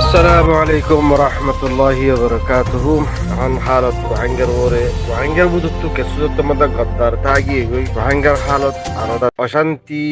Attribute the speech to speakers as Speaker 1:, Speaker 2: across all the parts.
Speaker 1: السلام عليكم ورحمة الله وبركاته. عن حالة روهينجر وره روهينجر বুদুত্তু কেসুদত্ত মধ্যে গদ্দার তাগি গই রোহিঙ্গার হালত আলাদা অশান্তি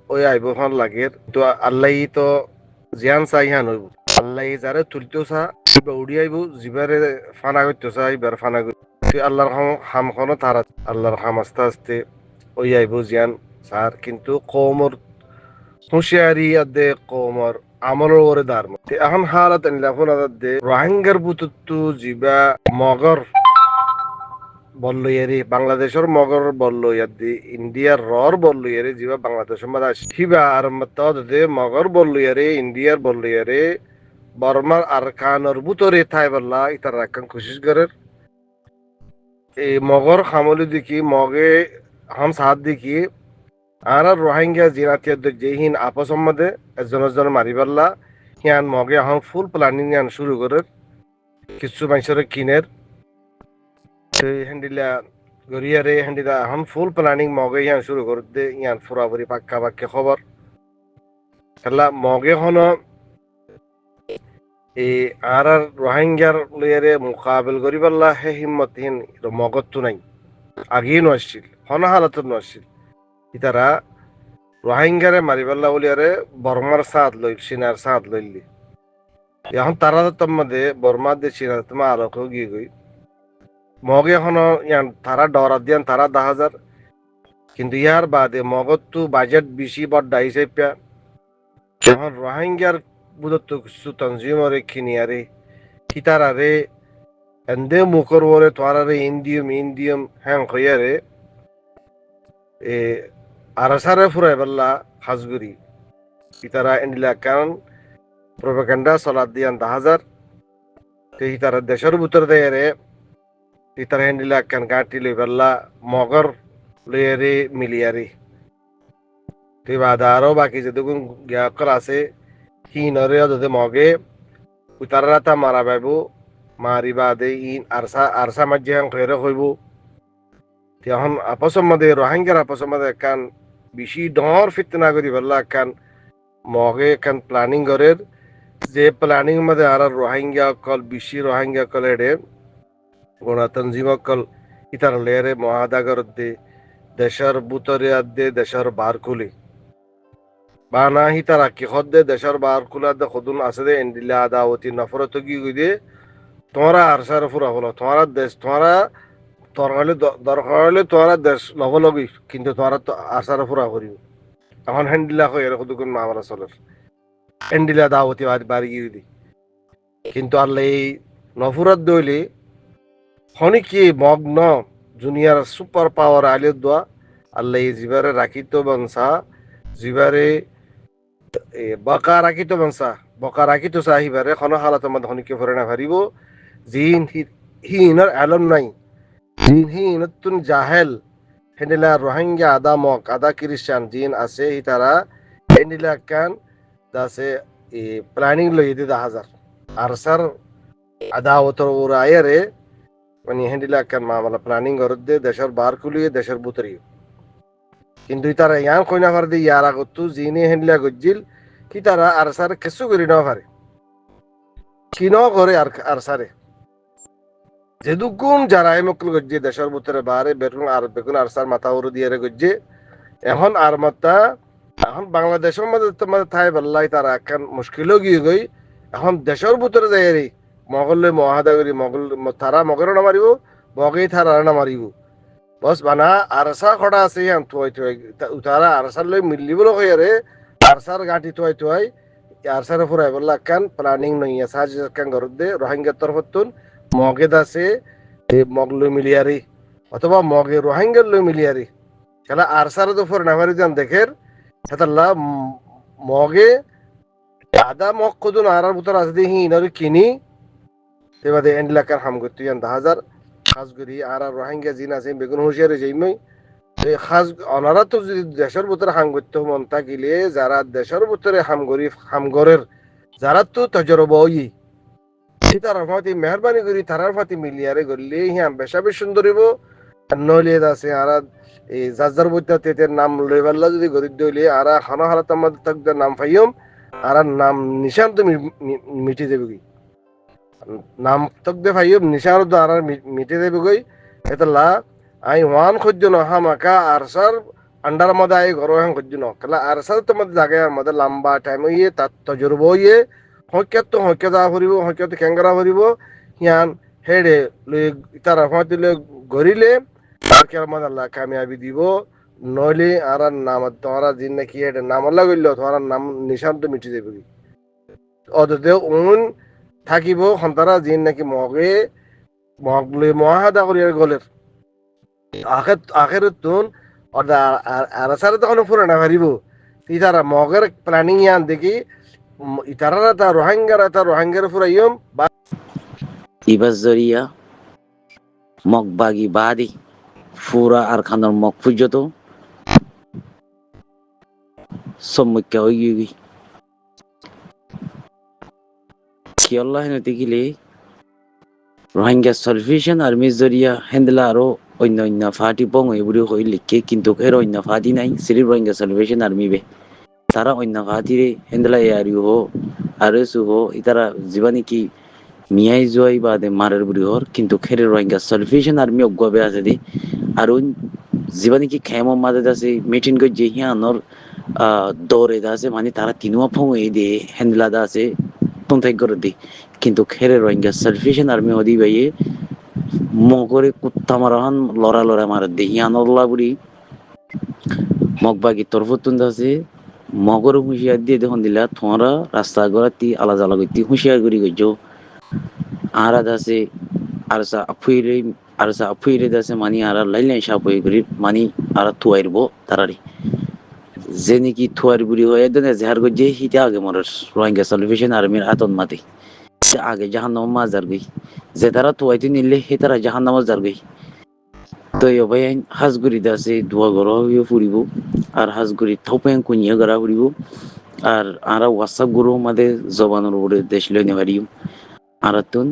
Speaker 1: ওই আইবহন লাগের তো আল্লাহ তো জিয়ান চাইহান হইব আল্লাহ যারে তুলতেও চা উড়ি আইব জিবারে ফানা করতেও চা এবার ফানা করি আল্লাহর হামখনো তারা আল্লাহর হাম আস্তে আস্তে ওই আইব জিয়ান স্যার কিন্তু কৌমর হুঁশিয়ারি আদে কৌমর আমলের ওরে দাঁড় এখন হালত এখন দে রোহিঙ্গার বুতুত্তু জিবা মগর বললো ইয়ারি বাংলাদেশের মগর বললো ইয়াদি ইন্ডিয়ার রর বললো ইয়ারি জিবা বাংলাদেশের মাদা শিবা আর দে মগর বললো ইয়ারে ইন্ডিয়ার বললো ইয়ারে বর্মার আর কানর বুতরে থাই বললা ইতার রাখান কোশিশ করের এই মগর খামলি দেখি মগে হাম সাথ দেখি আর রোহিঙ্গা জিনাতিয়াদ যেহিন আপস মধ্যে একজন মারি পারলা হিয়ান মগে এখন ফুল প্ল্যানিং ইয়ান শুরু করে কিছু মানুষের কিনের হ্যান্ডিলা গড়িয়ারে হ্যান্ডিলা এখন ফুল প্ল্যানিং মগে ইয়ান শুরু করে দে ইয়ান ফুরাবুরি পাক্কা পাক্কা খবর খেলা মগে হন এই আর রোহিঙ্গার লইয়ারে মোকাবেল করি পারলা হে হিম্মতহীন মগত নাই আগেই নছিল হন হালত নছিল ইতারা রোহিঙ্গারে মারিবাল্লা বলিয়ারে বর্মার সাথ লইল সিনার সাথ লইলি এখন তারা মধ্যে বর্মার দিয়ে সিনার তোমার আলোক গিয়ে গই মগে এখন ইয়ান তারা ডরাত দিয়ান তারা 10,000 কিন্তু ইয়ার বাদে মগত তো বাজেট বেশি বড্ডা হিসেবে এখন রোহিঙ্গার বুধত্ব কিছু তঞ্জিমরে খিনিয়ারে কিতারারে এন্দে মুখর ওরে তোয়ারে ইন্ডিয়াম হ্যাং হইয়ারে এ আরাসারে ফুরাই বললা হাজগুড়ি ইতারা এন্ডিলা কারণ প্রোপাগান্ডা চলাত দিয়ান 10,000 ইতারা দেশের ভিতর দেয়ারে ইতারা এন্ডিলা কান গাঁটি লই বললা মগর লইয়ারে মিলিয়ারি বাদা আরো বাকি যে দুগুণ গিয়াকল আছে হিনরে যদি মগে উতারা তা মারা পাইব মারি বাদে ইন আরসা মাঝে খৈরে হইব এখন আপসের মধ্যে রোহিঙ্গার আপসের মধ্যে কান বেশি ডর ফিতনা করি বললা কান মগে কান প্ল্যানিং করে যে প্ল্যানিং মধ্যে আর রোহিঙ্গা কল বেশি রোহিঙ্গা কল এডে গোনা তঞ্জিম কল ইতার লেরে মহাদাগর দে দেশের বুতরে দে দেশের বারকুলি বা না হিতারা কি হদ দে দেশের বারকুলা দে খদুন আছে দে এন্ডিলা আদাওতি নফরত কি দে তোমরা আরসার ফুরা হলো তোমার দেশ তোমরা দরকার হলে তোমরা দেশ লগি কিন্তু তোমরা তো আশার ফুরা করিব এখন হ্যান্ডিলা হয়ে এরকম দুগুণ মামলা চলের হ্যান্ডিলা দাওয়াতি বাড়ি গিয়ে দি কিন্তু আল্লাহ এই নফুরাত দইলে হনি কি মগ্ন জুনিয়র সুপার পাওয়ার আলিয় দোয়া আল্লাহ এই জিবারে রাখিত বংশা জিবারে বকা রাখিত বংশা বকা রাখিত চাহিবারে খন হালাতের মধ্যে হনিকে ভরে না ভারিব জিন হিনার আলম নাই জিন নতুন জাহেল হেন্ডিলা রোহিঙ্গা আদা মক আদা খ্রিস্টান জিন আছে তারা হেন্ডিলা কান দাসে প্ল্যানিং লই দি 10,000 আর স্যার আদা ওতর ওরা আয়ারে মানে হেন্ডিলা কান মামলা প্ল্যানিং করত দে দেশের বার কুলিয়ে দেশের বুতরি কিন্তু তারা ইয়ান কইনা করে দি ইয়ার আগত জিনে হেন্ডিলা গজ্জিল কি তারা আর স্যার কিছু করি না পারে কি ন করে আর স্যারে যেদুকুন যারা মকল গজ্জে দেশের ভিতরে বারে বেগুন আর সার মাথা উড়ু দিয়ে গজ্জে এখন আর মাত্রা এখন বাংলাদেশের মধ্যে তোমার থাই বললাই তারা এখন মুশকিলও গিয়ে গই এখন দেশের ভিতরে যাই রে মগলে মহাদাগরি মগল তারা মগর না মারিব মগেই তারা না মারিব বস বানা আরসা খড়া আছে এখন তুই তারা আরসার লই মিলিব লই রে আরসার গাঁটি তুই আরসার ফুরাই বললা কান প্ল্যানিং নই সাজ কান গর দে রোহিঙ্গা তরফতুন মগে দাসে মগ লই মিলিয়ারি অথবা মগে রোহিঙ্গার লই মিলিয়ারি খেলা আরসার তো ফর নামারি যান দেখের হেতাল্লা মগে আদা মগ কদুন আরার ভিতর আছে দেখি ইনারি কিনি তে বাদে এন্ডলাকার হাম করতে যান 10,000 খাস করি আর রোহিঙ্গা জিন আছে বেগুন হুঁশিয়ারি যাইমই এই খাস অনারা তো যদি দেশের ভিতরে হাম করতে মন থাকিলে যারা দেশের ভিতরে হামগরের যারা তো তজরবা ওই তার ফাতি মেহরবানি করি তারার ফাতি মিলিয়ারে গলি হ্যাঁ বেশা বেশ সুন্দরিব নলিয়ে আছে আর এই জাজার বইতে তেতের নাম লইবাল্লা যদি গরিব দইলে আর খানা হালাত আমাদের তাকদের নাম ফাইম আর নাম নিশান তো মিটি দেবে কি নাম তক দে ভাইও নিশান তো আর মিটি দেবে কই এতলা আই ওয়ান খোঁজ ন হামাকা আর স্যার আন্ডার মধ্যে আই ঘর হাং খোঁজ ন কেলা আর স্যার তো মধ্যে জাগে মধ্যে লম্বা টাইম ইয়ে তার তজরব ইয়ে হকে যা ফুরিব হকে তো ক্যাঙ্গারা ফুরিব ইয়ান হেডে তারা হয়তো গড়িলে আর কে মধ্যে আল্লাহ কামিয়াবি দিব নইলে আর নাম তোমারা জিন নাকি হেডে নাম আল্লাহ করল তোমার নাম নিশান তো মিটি দেবে কি অদতে উন থাকিব সন্তারা জিন নাকি মগলে মহাদা করিয়ার গলের আখের তুন অর্ধা আর সারে তখন ফুরে না পারিব ইতারা মগের প্ল্যানিং ইয়ান দেখি ইতারা তা রোহিঙ্গার ফুরাইম বা
Speaker 2: ইবাজরিয়া মগবাগি বাদি ফুরা আর খানোর মগ পর্যন্ত সম্মুখ্য হয়ে কি আল্লাহ নতি গিলে রোহিঙ্গা সালভেশন আর্মি জরিয়া হেন্দলা আরো অন্য অন্য ফাটি বং এগুলি হই লিখে কিন্তু এর অন্য ফাটি নাই শ্রী রোহিঙ্গা সালভেশন আর্মি বে তারা অন্য ফাটিরে হেন্দলা এয়ারিও হো আর সু হো ইতারা জীবানি কি মিয়াই জয় বাদে মারের বুড়ি হর কিন্তু খেরে রোহিঙ্গা সালভেশন আর্মি অগ্গবে আছে দি আর জীবানি কি খেমো মাঝে আছে মিটিং করে যে হিয়ানর দৌড়ে আছে মানে তারা তিনুয়া ফং এই দিয়ে হেন্দলা দা আছে তন্তাই করে দি কিন্তু খেরে রোহিঙ্গা সালভেশন আর্মি হদি বাইয়ে মগরে কুত্তা মারাহান লড়া লড়া মারা দি হিয়ানল্লা বুড়ি মগবাগি তরফতুন আছে মগর হুঁশিয়ার দিয়ে দেখুন দিলা তোমারা রাস্তা গড়া তি আলা জ্বালা করতি হুঁশিয়ার করি গইছো আরাদ আছে আরসা আফুইরে দাসে মানি আরা লাইলাই সাপই করি মানি আরা থুয়াইরব তারারি যে নাকি থুয়ার বুড়ি হয়ে দেনে জেহার গো যে হিতে আগে মরার রোহিঙ্গা সালভেশন আর্মির আতন মাতে সে আগে জাহান্নাম মাজার গই যে তারা থুয়াইতে নিলে হে তারা জাহান্নাম মাজার গই তো ভাই হাজগুড়ি দাসে ধোয়া গড়া হইয়া ফুরিব আর হাজগুড়ি থপেন কুনিয়া গড়া ফুরিব আর আরা ওয়াসাপ গুরু মাদে জবানোর উপরে দেশ লইনে পারিম আরাতুন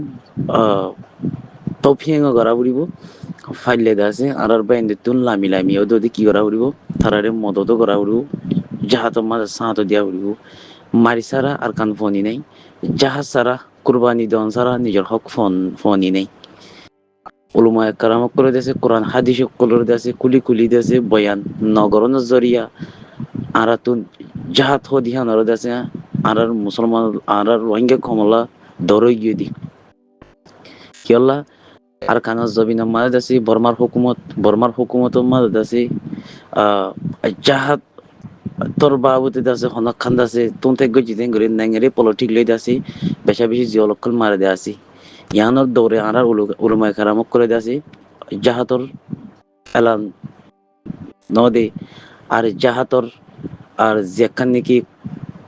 Speaker 2: তফিয়াঙ্গ গড়া ফুরিব ফাইলে দাসে আর বাইন্দে তুন লামি লামি ওদি কি গড়া ফুরিব তারারে মদত গড়া ফুরিব জাহাত মাঝে সাহাত দিয়া ফুরিব মারি সারা আর কান ফোনই নাই জাহাজ সারা কুরবানি দন সারা নিজের হক ফোনই নাই উলুমা কারামক করে দিয়েছে কোরআন হাদিস করে দিয়েছে কুলি কুলি দিয়েছে বয়ান নগর নজরিয়া আরাতুন জাহাত হদিহান আর দিয়েছে আর মুসলমান আর রোহিঙ্গা কমলা দরই গিয়ে দি কি আল্লাহ আর খানা জবিনা মাঝে দাসি বর্মার হুকুমত মাঝে দাসি জাহাত তোর বাবুতে দাসে হনক খান দাসে তুন থেকে জিতেন করে নাঙ্গেরে পলিটিক লই দাসি বেশি জিওলকল মারে দাসি ইয়ানোর দৌড়ে আর উলুমায় খারামক করে দাসি জাহাতর এলান নদে আর জাহাতর আর যেখান নাকি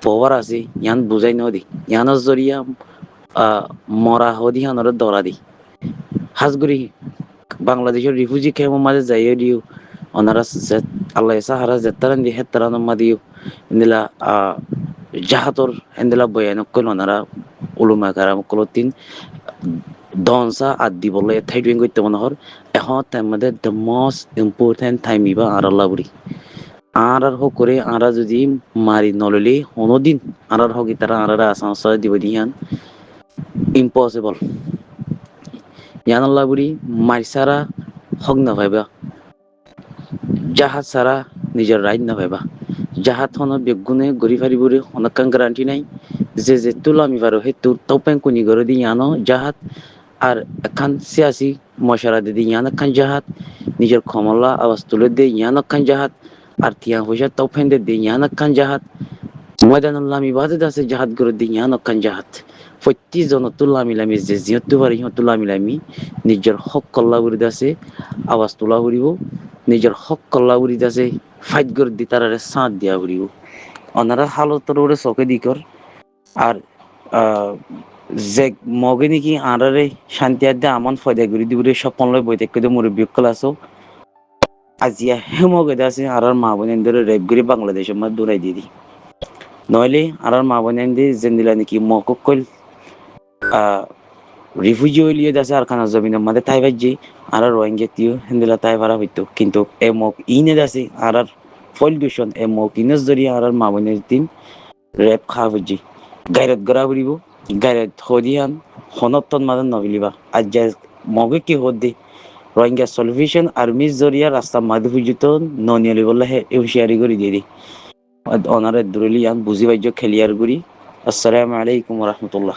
Speaker 2: পাওয়ার আছে ইয়ান বুঝাই নদী ইয়ানোর জরিয়া মরা হদি হানোর দৌড়া দি হাজগুড়ি বাংলাদেশের রিফিউজি ক্যাম্পের মাঝে যাইয়ে দিও ওনারা আল্লাহ সাহারা জেতারান দি হেতারান মা দিও ইন্দিলা জাহাতর ইন্দিলা বয়ানক কল ওনারা উলুমা কারাম কলতিন দনসা আদি বলে থাই ডুইং করতে মনে হর এখন তার মধ্যে দ্য মোস্ট ইম্পর্টেন্ট টাইম ইবা আর আল্লাহ বুড়ি আর হোক করে আরা যদি মারি নললে কোনোদিন আর হোক তারা আর আসাম দিব দিয়ান ইম্পসিবল ইয়ানাল্লাহ বুড়ি মারি সারা হক না ভাইবা জাহাজ সারা নিজের রাইট না ভাইবা জাহাজ হন বেগুনে গড়ি ফারি বুড়ি অনেক গ্যারান্টি নাই যে তুলা আমি পারো সেই তৌপেন কুনি করে দি ইয়ানো জাহাজ আর এখান সিয়াসি মশারা দিদি ইয়ান একখান জাহাজ নিজের ক্ষমলা আওয়াজ তুলে দিয়ে ইয়ান একখান জাহাজ আর তিয়া পয়সা তৌফেন দিয়ে ইয়ান একখান জাহাজ ময়দানুল্লাহ আমি বাদে আছে জাহাজ করে দিয়ে ইয়ান একখান জাহাজ প্রত্যেকজন তুলা মিলামি যে যিহতু পারি সিহঁত তুলা মিলামি নিজের হক কল্লা উড়ি আছে আওয়াজ তোলা উড়িব নিজের হক কল্লা উড়ি আছে ফাইট করে দি তারারে সাঁত দিয়া উড়িব ওনারা হালতর ওরে চকে দিকর আর যে মগে নাকি আরারে শান্তি আড্ডা আমন ফয়দা করে দিবরে স্বপ্ন লয় বই থেকে মুরব্বী ক্লাসও আজিয়া হে মগে আছে আর মা বোনের ধরে রেপ করে বাংলাদেশের মধ্যে দৌড়াই দিয়ে দি নইলে আর মা বোনের দিয়ে জেন্দিলা নাকি মকক কল রিফিউজি হইলিয়ে আছে আর খানা জমিনের মধ্যে তাই ভাজি আর রোহিঙ্গা তিও হেন্দিলা তাই ভাড়া হইতো কিন্তু এ মক ইনে আছে আর ফল দূষণ এ মক ইনের জরিয়া আর মা বোনের দিন ৰেপ খা বুজি গাইৰত গৰা উৰিব গাইৰত হদিয়ান হনতন মাদন নবিলিবা আজ মগে কি হদি রোহিঙ্গা সলিউশন আর্মির জরিয়া রাস্তা মাদু পর্যন্ত ননিয়ালি বললে হে হুঁশিয়ারি করে দিয়ে দি অনারে দুরলি আন বুঝি বাইজ খেলিয়ার গুড়ি আসসালামু আলাইকুম রহমতুল্লাহ